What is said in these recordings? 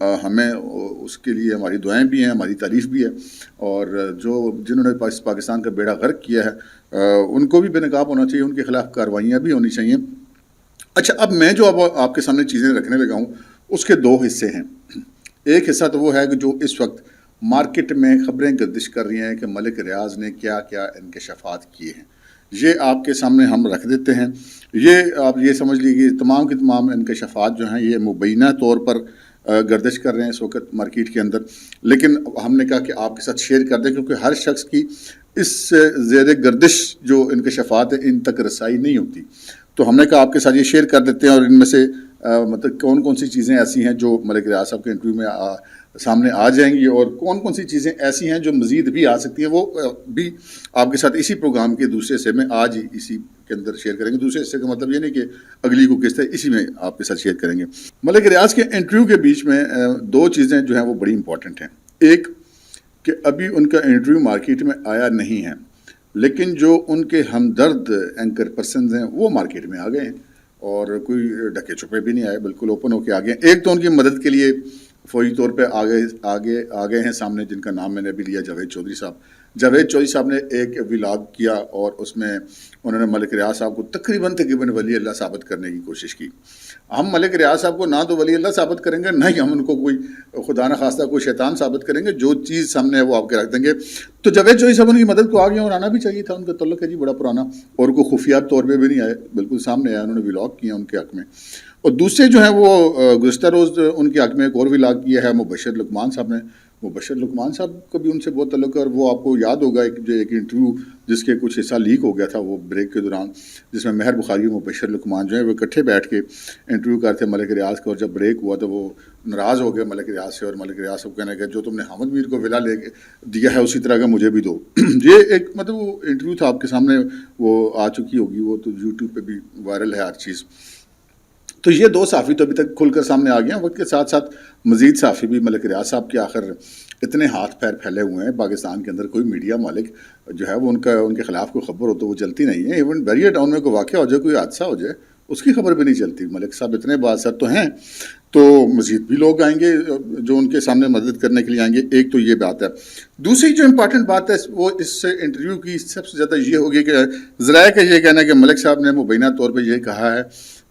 ہمیں اس کے لیے ہماری دعائیں بھی ہیں, ہماری تعریف بھی ہے, اور جنہوں نے پاکستان کا بیڑا غرق کیا ہے ان کو بھی بے نقاب ہونا چاہیے, ان کے خلاف کارروائیاں بھی ہونی چاہیے. اچھا, اب میں جو آپ کے سامنے چیزیں رکھنے لگا ہوں اس کے دو حصے ہیں. ایک حصہ تو وہ ہے کہ جو اس وقت مارکیٹ میں خبریں گردش کر رہی ہیں کہ ملک ریاض نے کیا کیا انکشافات کیے ہیں, یہ آپ کے سامنے ہم رکھ دیتے ہیں. یہ آپ یہ سمجھ لیجیے کہ تمام کے تمام انکشافات جو ہیں یہ مبینہ طور پر گردش کر رہے ہیں اس وقت مارکیٹ کے اندر, لیکن ہم نے کہا کہ آپ کے ساتھ شیئر کر دیں کیونکہ ہر شخص کی اس زیر گردش جو انکشافات ہیں ان تک رسائی نہیں ہوتی. تو ہم نے کہا آپ کے ساتھ یہ شیئر کر دیتے ہیں, اور ان میں سے مطلب کون کون سی چیزیں ایسی ہیں جو ملک ریاض صاحب کے انٹرویو میں سامنے آ جائیں گی, اور کون کون سی چیزیں ایسی ہیں جو مزید بھی آ سکتی ہیں, وہ بھی آپ کے ساتھ اسی پروگرام کے دوسرے حصے میں آج ہی اسی کے اندر شیئر کریں گے. دوسرے حصے کا مطلب یہ نہیں کہ اگلی کو قسط ہے, اسی میں آپ کے ساتھ شیئر کریں گے. ملک ریاض کے انٹرویو کے بیچ میں دو چیزیں جو ہیں وہ بڑی امپورٹنٹ ہیں. ایک کہ ابھی ان کا انٹرویو مارکیٹ میں آیا نہیں ہے, لیکن جو ان کے ہمدرد اینکر پرسنز ہیں وہ مارکیٹ میں آ گئے ہیں, اور کوئی ڈھکے چھپے بھی نہیں آئے, بالکل اوپن ہو کے آ گئے ہیں. ایک تو ان کی مدد کے لیے فوری طور پہ آ گئے ہیں سامنے, جن کا نام میں نے ابھی لیا, جاوید چودھری صاحب. جاوید چودھری صاحب نے ایک ولاگ کیا اور اس میں انہوں نے ملک ریاض صاحب کو تقریباً ولی اللہ ثابت کرنے کی کوشش کی. ہم ملک ریاض صاحب کو نہ تو ولی اللہ ثابت کریں گے, نہ ہی ہم ان کو کوئی خدا نہ خواستہ کوئی شیطان ثابت کریں گے. جو چیز سامنے ہے وہ آپ کے رکھ دیں گے. تو جاوید چودھری صاحب ان کی مدد کو آ گیا, اور آنا بھی چاہیے تھا, ان کا تعلق ہے جی بڑا پرانا, اور کوئی خفیہ طور پہ بھی نہیں آئے, بالکل سامنے آیا, انہوں نے ولاگ کیا ان کے حق میں. اور دوسرے جو ہیں وہ گزشتہ روز ان کے حق میں ایک اور ولاگ کیا ہے مبشر لقمان صاحب نے. مبشر لقمان صاحب کا بھی ان سے بہت تعلق ہے, اور وہ آپ کو یاد ہوگا ایک انٹرویو جس کے کچھ حصہ لیک ہو گیا تھا وہ بریک کے دوران, جس میں مہر بخاری اور مبشر لقمان جو ہیں وہ اکٹھے بیٹھ کے انٹرویو کرتے ملک ریاض کا, اور جب بریک ہوا تو وہ ناراض ہو گئے ملک ریاض سے, اور ملک ریاض صاحب کہنے کہ جو تم نے حامد میر کو ولا لے کے دیا ہے اسی طرح کا مجھے بھی دو. یہ ایک مطلب وہ انٹرویو تھا آپ کے سامنے, وہ آ چکی ہوگی, وہ تو یوٹیوب پہ بھی وائرل ہے ہر چیز. تو یہ دو صحافی تو ابھی تک کھل کر سامنے آ گئے ہیں. وقت کے ساتھ ساتھ مزید صحافی بھی ملک ریاض صاحب کے آخر اتنے ہاتھ پیر پھیلے ہوئے ہیں پاکستان کے اندر, کوئی میڈیا مالک جو ہے وہ ان کے خلاف کوئی خبر ہو تو وہ چلتی نہیں ہے. ایون بیریئر ٹاؤن میں کوئی واقعہ ہو جائے, کوئی حادثہ ہو جائے, اس کی خبر بھی نہیں چلتی. ملک صاحب اتنے بااثر تو ہیں, تو مزید بھی لوگ آئیں گے جو ان کے سامنے مدد کرنے کے لیے آئیں گے. ایک تو یہ بات ہے. دوسری جو امپارٹنٹ بات ہے وہ اس انٹرویو کی سب سے زیادہ یہ ہوگی کہ ذرائع کا یہ کہنا ہے کہ ملک صاحب نے مبینہ طور پہ یہ کہا ہے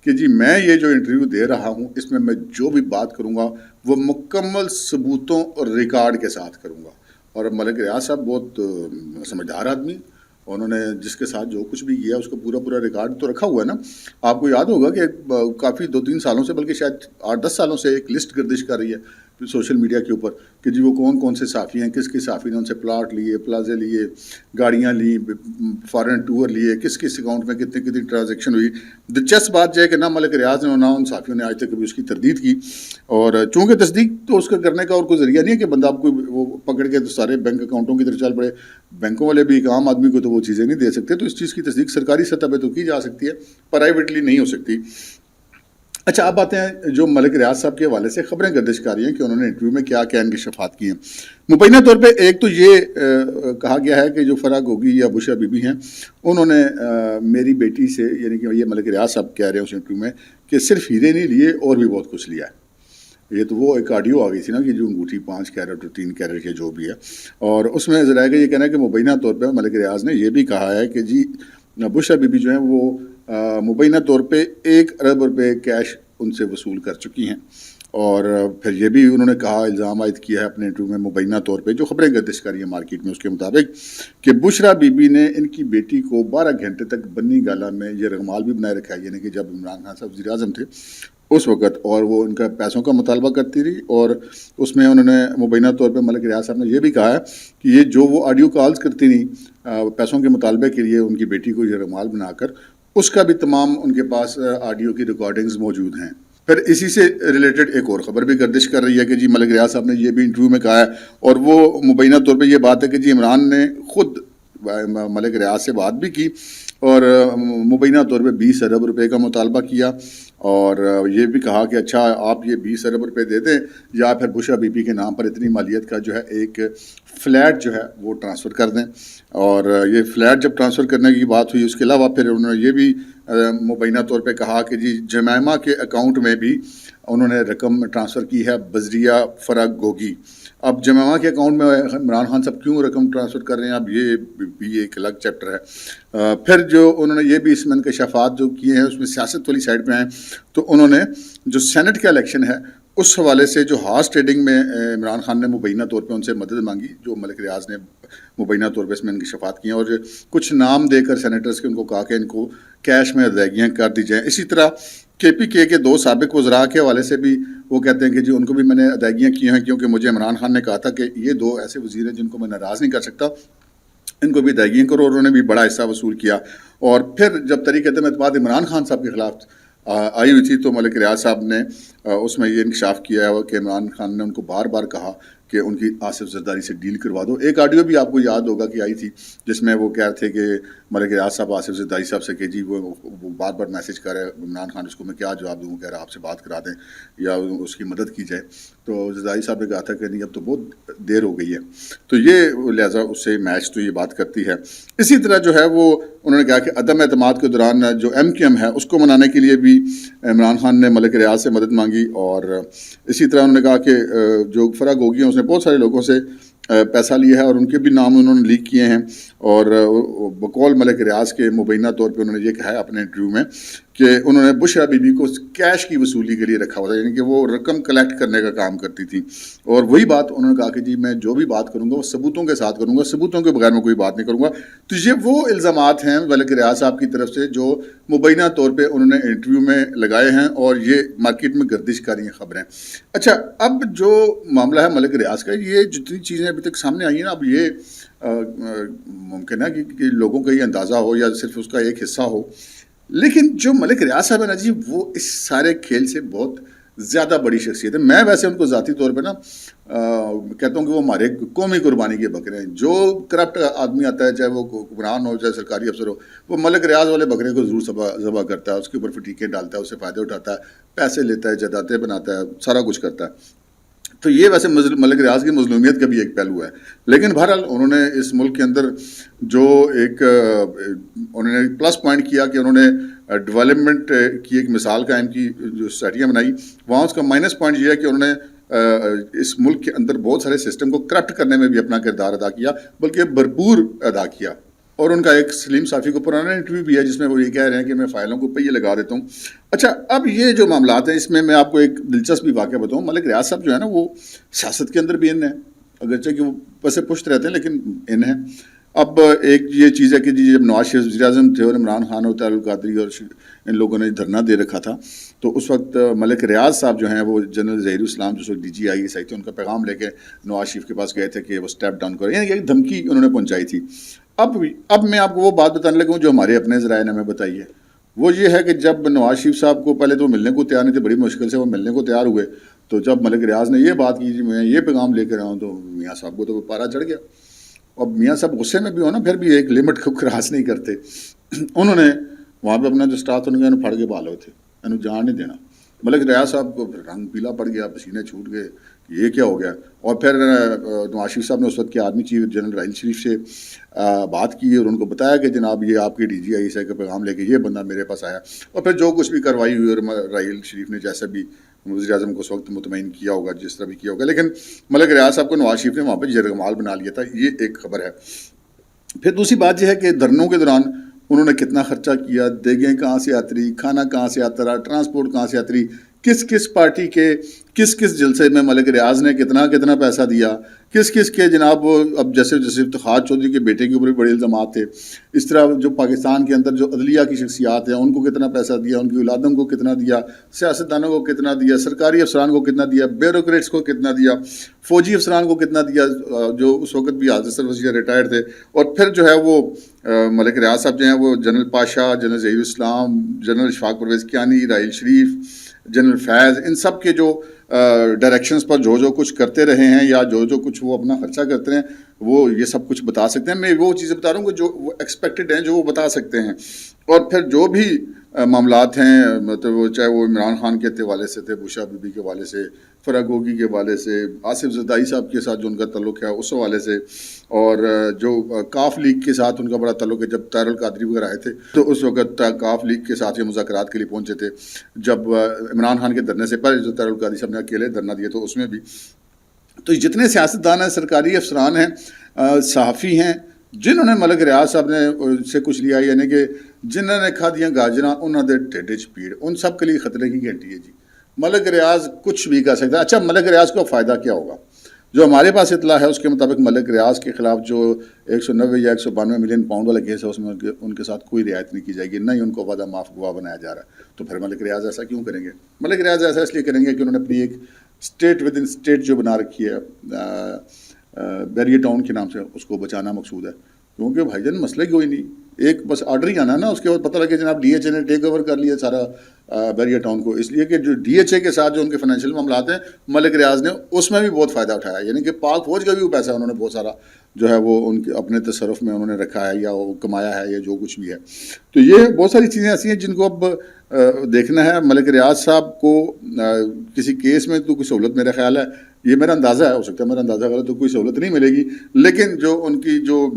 کہ جی میں یہ جو انٹرویو دے رہا ہوں اس میں جو بھی بات کروں گا وہ مکمل ثبوتوں اور ریکارڈ کے ساتھ کروں گا. اور ملک ریاض صاحب بہت سمجھدار آدمی, انہوں نے جس کے ساتھ جو کچھ بھی کیا اس کو پورا ریکارڈ تو رکھا ہوا ہے نا. آپ کو یاد ہوگا کہ کافی 2-3 سالوں سے, بلکہ شاید 8-10 سالوں سے ایک لسٹ گردش کر رہی ہے سوشل میڈیا کے اوپر کہ جی وہ کون سے صحافی ہیں, کس صحافی نے ان سے پلاٹ لیے, پلازے لیے, گاڑیاں لیں, فارن ٹور لیے, کس اکاؤنٹ میں کتنی ٹرانزیکشن ہوئی. دلچسپ بات یہ ہے کہ نہ ملک ریاض نے نہ ان صحافیوں نے آج تک کبھی اس کی تردید کی, اور چونکہ تصدیق تو اس کا کرنے کا اور کوئی ذریعہ نہیں ہے کہ بندہ آپ کو وہ پکڑ کے تو سارے بینک اکاؤنٹوں کی طرف چل پڑے. بینکوں والے بھی ایک عام آدمی کو تو وہ چیزیں نہیں دے سکتے, تو اس چیز کی تصدیق سرکاری سطح پہ تو کی جا سکتی ہے, پرائیویٹلی نہیں ہو سکتی. اچھا, آپ آتے ہیں جو ملک ریاض صاحب کے حوالے سے خبریں گردش کر رہی ہیں کہ انہوں نے انٹرویو میں کیا انکشافات کی ہیں. مبینہ طور پہ ایک تو یہ کہا گیا ہے کہ جو فرح گوگی یا بشرا بی بی ہیں انہوں نے میری بیٹی سے, یعنی کہ یہ ملک ریاض صاحب کہہ رہے ہیں اس انٹرویو میں کہ صرف ہیرے نہیں لیے اور بھی بہت کچھ لیا ہے. یہ تو وہ ایک آڈیو آ گئی تھی نا کہ جو انگوٹھی 5 کیرٹ اور 3 کیرٹ کے جو بھی ہے, اور اس میں ذرائع کا یہ کہنا ہے کہ مبینہ طور پہ ملک ریاض نے یہ بھی کہا ہے کہ جی بشرا بی بی جو ہیں وہ مبینہ طور پہ 1 ارب روپے کیش ان سے وصول کر چکی ہیں. اور پھر یہ بھی انہوں نے کہا, الزام عائد کیا ہے اپنے انٹرویو میں مبینہ طور پہ جو خبریں گردش کر رہی ہیں مارکیٹ میں اس کے مطابق کہ بشرا بی بی نے ان کی بیٹی کو 12 گھنٹے تک بنی گالا میں یہ رگمال بھی بنائے رکھا ہے, یعنی کہ جب عمران خان صاحب وزیر اعظم تھے اس وقت, اور وہ ان کا پیسوں کا مطالبہ کرتی رہی. اور اس میں انہوں نے مبینہ طور پہ ملک ریاض صاحب نے یہ بھی کہا ہے کہ یہ جو وہ آڈیو کالز کرتی رہی پیسوں کے مطالبے کے لیے ان کی بیٹی کو یہ رگمال بنا کر, اس کا بھی تمام ان کے پاس آڈیو کی ریکارڈنگز موجود ہیں. پھر اسی سے ریلیٹڈ ایک اور خبر بھی گردش کر رہی ہے کہ جی ملک ریاض صاحب نے یہ بھی انٹرویو میں کہا ہے, اور وہ مبینہ طور پہ یہ بات ہے کہ جی عمران نے خود ملک ریاض سے بات بھی کی اور مبینہ طور پہ 20 ارب روپے کا مطالبہ کیا, اور یہ بھی کہا کہ اچھا آپ یہ 20 ارب روپے دے دیں یا پھر بشرا بی بی کے نام پر اتنی مالیت کا جو ہے ایک فلیٹ جو ہے وہ ٹرانسفر کر دیں. اور یہ فلیٹ جب ٹرانسفر کرنے کی بات ہوئی اس کے علاوہ پھر انہوں نے یہ بھی مبینہ طور پہ کہا کہ جی جمائمہ کے اکاؤنٹ میں بھی انہوں نے رقم ٹرانسفر کی ہے بزریہ فرگ گوگی. اب جمائمہ کے اکاؤنٹ میں عمران خان صاحب کیوں رقم ٹرانسفر کر رہے ہیں اب یہ بھی ایک الگ چیپٹر ہے. پھر جو انہوں نے یہ بھی اس میں انکشافات جو کیے ہیں اس میں سیاست والی سائڈ پہ ہیں. تو انہوں نے جو سینٹ کا الیکشن ہے اس حوالے سے جو ہارس ٹریڈنگ میں عمران خان نے مبینہ طور پہ ان سے مدد مانگی, جو ملک ریاض نے مبینہ طور پہ اس میں انکشافات کیے ہیں, اور کچھ نام دے کر سینیٹرز کے ان کو کہا کہ ان کو کیش میں ادائیگیاں کر دی جائیں. اسی طرح کے پی کے 2 سابق وزراء کے حوالے سے بھی وہ کہتے ہیں کہ جی ان کو بھی میں نے ادائیگیاں کی ہیں کیونکہ مجھے عمران خان نے کہا تھا کہ یہ 2 ایسے وزیر ہیں جن کو میں ناراض نہیں کر سکتا, ان کو بھی ادائیگیاں کرو, اور انہوں نے بھی بڑا حصہ وصول کیا. اور پھر جب طریق عدم اعتماد عمران خان صاحب کے خلاف آئی ہوئی تھی تو ملک ریاض صاحب نے اس میں یہ انکشاف کیا ہے کہ عمران خان نے ان کو بار بار کہا کہ ان کی آصف زرداری سے ڈیل کروا دو. ایک آڈیو بھی آپ کو یاد ہوگا کہ آئی تھی جس میں وہ کہہ رہے تھے کہ ملک ریاض صاحب آصف زرداری صاحب سے کہ جی وہ بار بار میسج کر رہے ہیں عمران خان, اس کو میں کیا جواب دوں, کہہ رہا آپ سے بات کرا دیں یا اس کی مدد کی جائے. تو زرداری صاحب نے کہا تھا کہ نہیں اب تو بہت دیر ہو گئی ہے. تو یہ لہٰذا اس سے میچ تو یہ بات کرتی ہے. اسی طرح جو ہے وہ انہوں نے کہا کہ عدم اعتماد کے دوران جو ایم ہے اس کو منانے کے لیے بھی عمران خان نے ملک ریاض سے مدد مانگی. اور اسی طرح انہوں نے کہا کہ جو فرق ہوگی اس نے بہت سارے لوگوں سے پیسہ لیا ہے اور ان کے بھی نام انہوں نے لیک کیے ہیں. اور بقول ملک ریاض کے مبینہ طور پہ انہوں نے یہ کہا ہے اپنے انٹرویو میں کہ انہوں نے بشرا بی بی کو کیش کی وصولی کے لیے رکھا ہوا تھا, یعنی کہ وہ رقم کلیکٹ کرنے کا کام کرتی تھی. اور وہی بات انہوں نے کہا کہ جی میں جو بھی بات کروں گا وہ ثبوتوں کے ساتھ کروں گا, ثبوتوں کے بغیر میں کوئی بات نہیں کروں گا. تو یہ وہ الزامات ہیں ملک ریاض صاحب کی طرف سے جو مبینہ طور پہ انہوں نے انٹرویو میں لگائے ہیں اور یہ مارکیٹ میں گردش کر رہی ہیں خبریں. اچھا, اب جو معاملہ ہے ملک ریاض کا, یہ جتنی چیزیں ابھی تک سامنے آئی ہیں نا, اب یہ ممکن ہے کہ لوگوں کا یہ اندازہ ہو یا صرف اس کا ایک حصہ ہو, لیکن جو ملک ریاض صاحب ہے نا جی وہ اس سارے کھیل سے بہت زیادہ بڑی شخصیت ہے. میں ویسے ان کو ذاتی طور پہ نا کہتا ہوں کہ وہ ہمارے قومی قربانی کے بکرے ہیں. جو کرپٹ آدمی آتا ہے چاہے وہ حکمران ہو چاہے سرکاری افسر ہو, وہ ملک ریاض والے بکرے کو ضرور ذبح کرتا ہے, اس کے اوپر فٹیکے ڈالتا ہے, اس سے فائدے اٹھاتا ہے, پیسے لیتا ہے, جائیدادیں بناتا ہے, سارا کچھ کرتا ہے. تو یہ ویسے ملک ریاض کی مظلومیت کا بھی ایک پہلو ہے. لیکن بہرحال انہوں نے اس ملک کے اندر جو ایک انہوں نے پلس پوائنٹ کیا کہ انہوں نے ڈیولپمنٹ کی ایک مثال قائم کی, جو سوسائٹیاں بنائی, وہاں اس کا مائنس پوائنٹ یہ ہے کہ انہوں نے اس ملک کے اندر بہت سارے سسٹم کو کرپٹ کرنے میں بھی اپنا کردار ادا کیا, بلکہ بھرپور ادا کیا. اور ان کا ایک سلیم صافی کو پرانا انٹرویو بھی ہے جس میں وہ یہ کہہ رہے ہیں کہ میں فائلوں کو پہیے لگا دیتا ہوں. اچھا, اب یہ جو معاملات ہیں اس میں آپ کو ایک دلچسپ بھی واقعہ بتاؤں. ملک ریاض صاحب جو ہے نا وہ سیاست کے اندر بھی ان ہیں, اگرچہ کہ وہ پسے پشت رہتے ہیں لیکن ان ہیں. اب ایک یہ چیز ہے کہ جی جب نواز شریف وزیر اعظم تھے اور عمران خان اور طاہر القادری اور ان لوگوں نے دھرنا دے رکھا تھا, تو اس وقت ملک ریاض صاحب جو ہیں وہ جنرل ظہیر اسلام جو D G I S I تھے ان کا پیغام لے کے نواز شریف کے پاس گئے تھے کہ وہ اسٹیپ ڈاؤن کریں, یعنی ایک دھمکی انہوں نے پہنچائی تھی. اب میں آپ کو وہ بات بتانے لگا ہوں جو ہمارے اپنے ذرائع نے ہمیں بتائی ہے. وہ یہ ہے کہ جب نواز شریف صاحب کو پہلے تو ملنے کو تیار نہیں تھے, بڑی مشکل سے وہ ملنے کو تیار ہوئے, تو جب ملک ریاض نے یہ بات کی جی میں یہ پیغام لے کر آیا ہوں, تو میاں صاحب کو تو پارا چڑھ گیا. اب میاں صاحب غصے میں بھی ہو نا پھر بھی ایک لمٹ کو کراس نہیں کرتے. انہوں نے وہاں پہ اپنا جو اسٹاف تھا انہوں نے پھڑ کے بال ہوئے تھے, انہوں جان نہیں دینا. ملک ریاض صاحب کو رنگ پیلا پڑ گیا, پسینے چھوٹ گئے, یہ کیا ہو گیا. اور پھر نواز شریف صاحب نے اس وقت کے army chief general Raheel Sharif سے بات کی اور ان کو بتایا کہ جناب یہ آپ کے D G I S I کا پیغام لے کے یہ بندہ میرے پاس آیا. اور پھر جو کچھ بھی کارروائی ہوئی اور راحیل شریف نے جیسے بھی وزیر اعظم کو اس وقت مطمئن کیا ہوگا جس طرح بھی کیا ہوگا, لیکن ملک ریاض صاحب کو نواز شریف نے وہاں پہ یرغمال بنا لیا تھا. یہ ایک خبر ہے. پھر دوسری بات یہ ہے کہ دھرنوں کے دوران انہوں نے کتنا خرچہ کیا, دیگیں کہاں سے آتی رہی, کھانا کہاں سے آتا رہا, ٹرانسپورٹ کہاں سے آتی رہی, کس کس پارٹی کے کس کس جلسے میں ملک ریاض نے کتنا پیسہ دیا, کس کس کے جناب. اب جیسے افتخار چودھری کے بیٹے کے اوپر بھی بڑے الزامات تھے, اس طرح جو پاکستان کے اندر جو عدلیہ کی شخصیات ہیں ان کو کتنا پیسہ دیا, ان کی اولادوں کو کتنا دیا, سیاستدانوں کو کتنا دیا, سرکاری افسران کو کتنا دیا, بیوروکریٹس کو کتنا دیا, فوجی افسران کو کتنا دیا جو اس وقت بھی حاضر سروسیہ ریٹائرڈ تھے. اور پھر جو ہے وہ ملک ریاض صاحب جو ہیں وہ جنرل پاشا, جنرل ظہیر اسلام, جنرل اشفاق پرویز کیانی, راحیل شریف, جنرل فیض, ان سب کے جو ڈائریکشنز پر جو کچھ کرتے رہے ہیں یا جو کچھ وہ اپنا خرچہ کرتے ہیں وہ یہ سب کچھ بتا سکتے ہیں. میں وہ چیزیں بتا رہا ہوں کہ جو وہ ایکسپیکٹڈ ہیں جو وہ بتا سکتے ہیں. اور پھر جو بھی معاملات ہیں، مطلب وہ چاہے وہ عمران خان کے حوالے سے تھے، بشرا بی بی کے حوالے سے، فرح گوگی کے حوالے سے، آصف زرداری صاحب کے ساتھ جو ان کا تعلق ہے اس حوالے سے، اور جو کاف لیگ کے ساتھ ان کا بڑا تعلق ہے، جب طاہر القادری وغیرہ آئے تھے تو اس وقت کاف لیگ کے ساتھ یہ مذاکرات کے لیے پہنچے تھے، جب عمران خان کے دھرنے سے پہلے جو طاہر القادری صاحب نے اکیلے دھرنا دیا تو اس میں بھی. تو جتنے سیاستدان ہیں، سرکاری افسران ہیں، صحافی ہیں، جنہوں نے ملک ریاض صاحب نے سے کچھ لیا، یعنی کہ جنہوں نے کھا دیا گاجراں انہوں نے ٹھڈ وچ پیڑ، ان سب کے لیے خطرے کی گھنٹی ہے جی. ملک ریاض کچھ بھی کر سکتا ہے. اچھا ملک ریاض کو فائدہ کیا ہوگا؟ جو ہمارے پاس اطلاع ہے اس کے مطابق ملک ریاض کے خلاف جو 190 یا 192 ملین پاؤنڈ والا کیس ہے اس میں ان کے ساتھ کوئی رعایت نہیں کی جائے گی، نہ ہی ان کو وعدہ معاف گواہ بنایا جا رہا ہے. تو پھر ملک ریاض ایسا کیوں کریں گے؟ ملک ریاض ایسا اس لیے کریں گے کہ انہوں نے اپنی ایک اسٹیٹ ود ان اسٹیٹ جو بنا رکھی ہے بیریئر ٹاؤن کے نام سے، اس کو بچانا مقصود ہے. کیونکہ بھائی جان مسئلہ کوئی نہیں، ایک بس آرڈر ہی آنا ہے نا، اس کے بعد پتہ لگے جناب ڈی ایچ اے نے ٹیک اوور کر لیا سارا بیریئر ٹاؤن کو. اس لیے کہ جو ڈی ایچ اے کے ساتھ جو ان کے فائنینشیل معاملات ہیں ملک ریاض نے اس میں بھی بہت فائدہ اٹھایا، یعنی کہ پاک فوج کا بھی وہ پیسہ انہوں نے بہت سارا جو ہے وہ ان کے اپنے تصرف میں انہوں نے رکھا ہے یا وہ کمایا ہے یا جو کچھ بھی ہے. تو یہ بہت ساری چیزیں ایسی ہیں جن کو اب دیکھنا ہے. ملک ریاض صاحب کو کسی کیس میں تو کوئی سہولت میرا خیال ہے، یہ میرا اندازہ ہے، ہو سکتا ہے میرا اندازہ غلط تو کوئی سہولت نہیں ملے گی، لیکن جو ان کی جو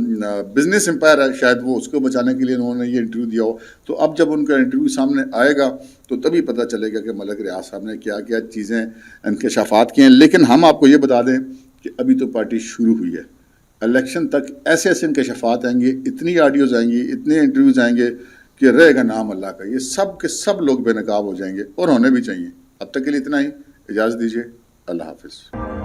بزنس امپائر ہے شاید وہ اس کو بچانے کے لیے انہوں نے یہ انٹرویو دیا ہو. تو اب جب ان کا انٹرویو سامنے آئے گا تو تبھی پتہ چلے گا کہ ملک ریاض صاحب نے کیا کیا چیزیں انکشافات کی ہیں. لیکن ہم آپ کو یہ بتا دیں کہ ابھی تو پارٹی شروع ہوئی ہے، الیکشن تک ایسے ایسے انکشافات آئیں گے، اتنی آڈیوز آئیں گی، اتنے انٹرویوز آئیں گے کہ رہے گا نام اللہ کا. یہ سب کے سب لوگ بے نقاب ہو جائیں گے اور ہونے بھی چاہیے. اب تک کے لیے اتنا ہی، اجازت دیجیے، اللہ حافظ.